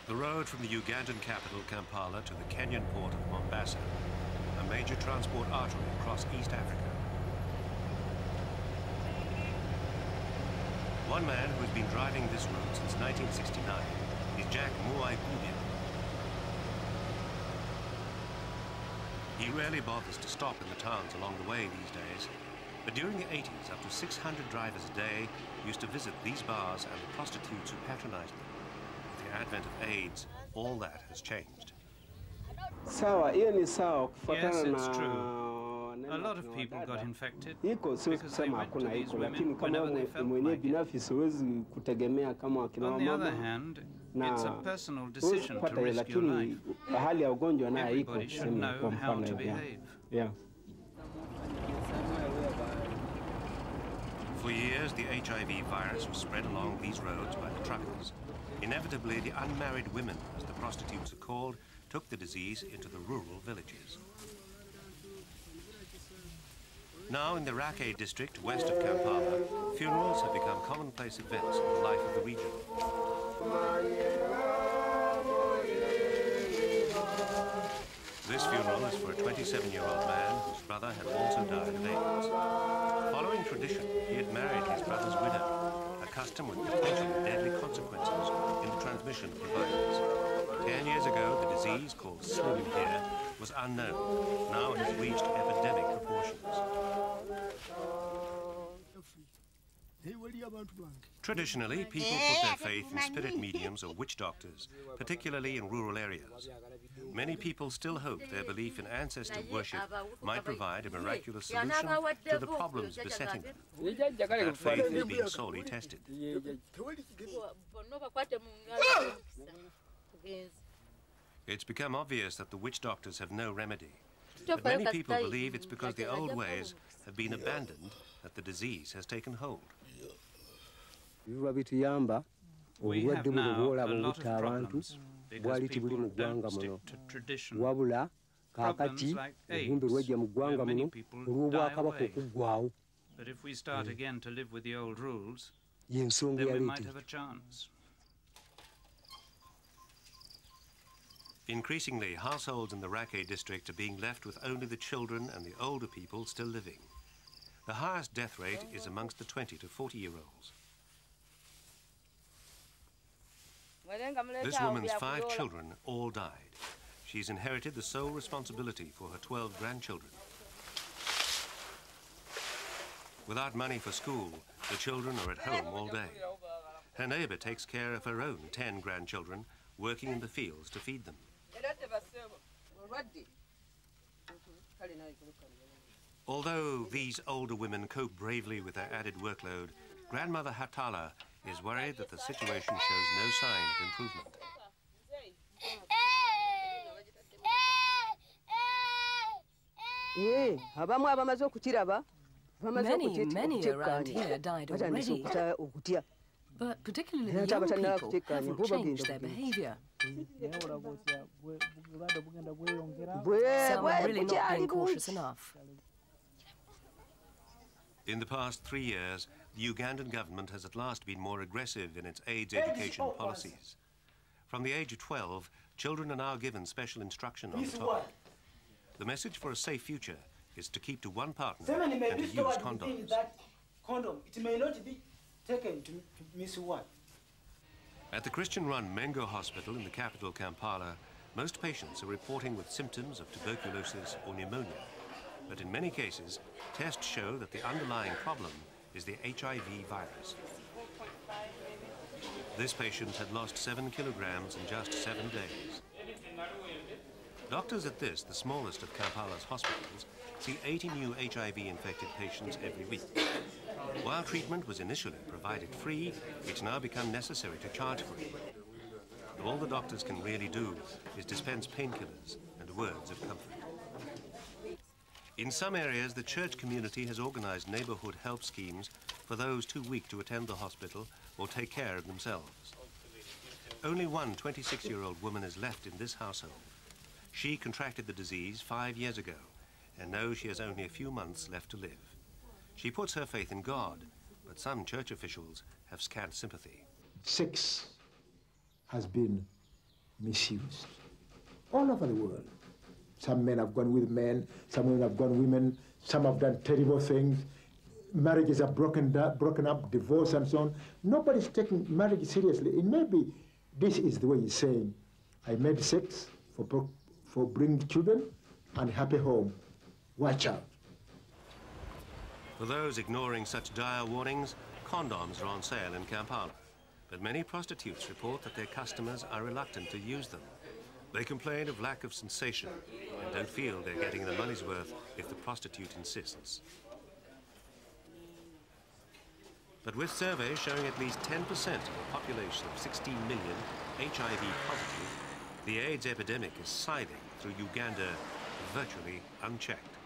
The road from the Ugandan capital, Kampala, to the Kenyan port of Mombasa, a major transport artery across East Africa. One man who has been driving this route since 1969 is Jack Muiagubya. He rarely bothers to stop in the towns along the way these days, but during the 80s, up to 600 drivers a day used to visit these bars and the prostitutes who patronized them. With the advent of AIDS, all that has changed. Yes, it's true. A lot of people got infected because they went to these women whenever they felt like it. On the other hand, it's a personal decision to risk your life. Everybody should know how to behave. For years, the HIV virus was spread along these roads by the truckers. Inevitably, the unmarried women, as the prostitutes are called, took the disease into the rural villages. Now, in the Rake district west of Kampala, funerals have become commonplace events in the life of the region. This funeral is for a 27-year-old man whose brother had also died of AIDS. Following tradition, he had married his brother's widow, a custom with potentially deadly consequences in the transmission of the virus. 10 years ago, the disease, called slim here, was unknown. Now it has reached epidemic proportions. Traditionally, people put their faith in spirit mediums or witch doctors, particularly in rural areas. Many people still hope their belief in ancestor worship might provide a miraculous solution to the problems besetting them. That faith is being sorely tested. It's become obvious that the witch doctors have no remedy. But many people believe it's because the old ways have been abandoned that the disease has taken hold. We have now a lot of problems because people don't stick to tradition. Problems like AIDS, where many people die away. But if we start again to live with the old rules, then we might have a chance. Increasingly, households in the Rake district are being left with only the children and the older people still living. The highest death rate is amongst the 20 to 40-year-olds. This woman's 5 children all died. She's inherited the sole responsibility for her 12 grandchildren. Without money for school, the children are at home all day. Her neighbor takes care of her own 10 grandchildren, working in the fields to feed them. Although these older women cope bravely with their added workload, grandmother Hatala is worried that the situation shows no sign of improvement. Many around here died already. But particularly the young people haven't changed their behaviour. So we're really not being cautious enough. In the past 3 years, the Ugandan government has at last been more aggressive in its AIDS education policies. From the age of 12, children are now given special instruction on the topic. The message for a safe future is to keep to one partner and to use condoms. It may not be taken to miss one. At the Christian-run Mengo hospital in the capital, Kampala, most patients are reporting with symptoms of tuberculosis or pneumonia. But in many cases, tests show that the underlying problem is the HIV virus. This patient had lost 7 kilograms in just 7 days. Doctors at this, the smallest of Kampala's hospitals, see 80 new HIV-infected patients every week. While treatment was initially provided free, it's now become necessary to charge for it. All the doctors can really do is dispense painkillers and words of comfort. In some areas, the church community has organized neighborhood help schemes for those too weak to attend the hospital or take care of themselves. Only one 26-year-old woman is left in this household. She contracted the disease 5 years ago and knows she has only a few months left to live. She puts her faith in God, but some church officials have scant sympathy. Sex has been misused all over the world. Some men have gone with men, some women have gone with women, some have done terrible things. Marriages are broken up, divorce and so on. Nobody's taking marriage seriously. It may be, this is the way he's saying, I made sex for bringing children and happy home. Watch out. For those ignoring such dire warnings, condoms are on sale in Kampala. But many prostitutes report that their customers are reluctant to use them. They complain of lack of sensation and don't feel they're getting their money's worth if the prostitute insists. But with surveys showing at least 10% of a population of 16 million HIV positive, the AIDS epidemic is siding through Uganda virtually unchecked.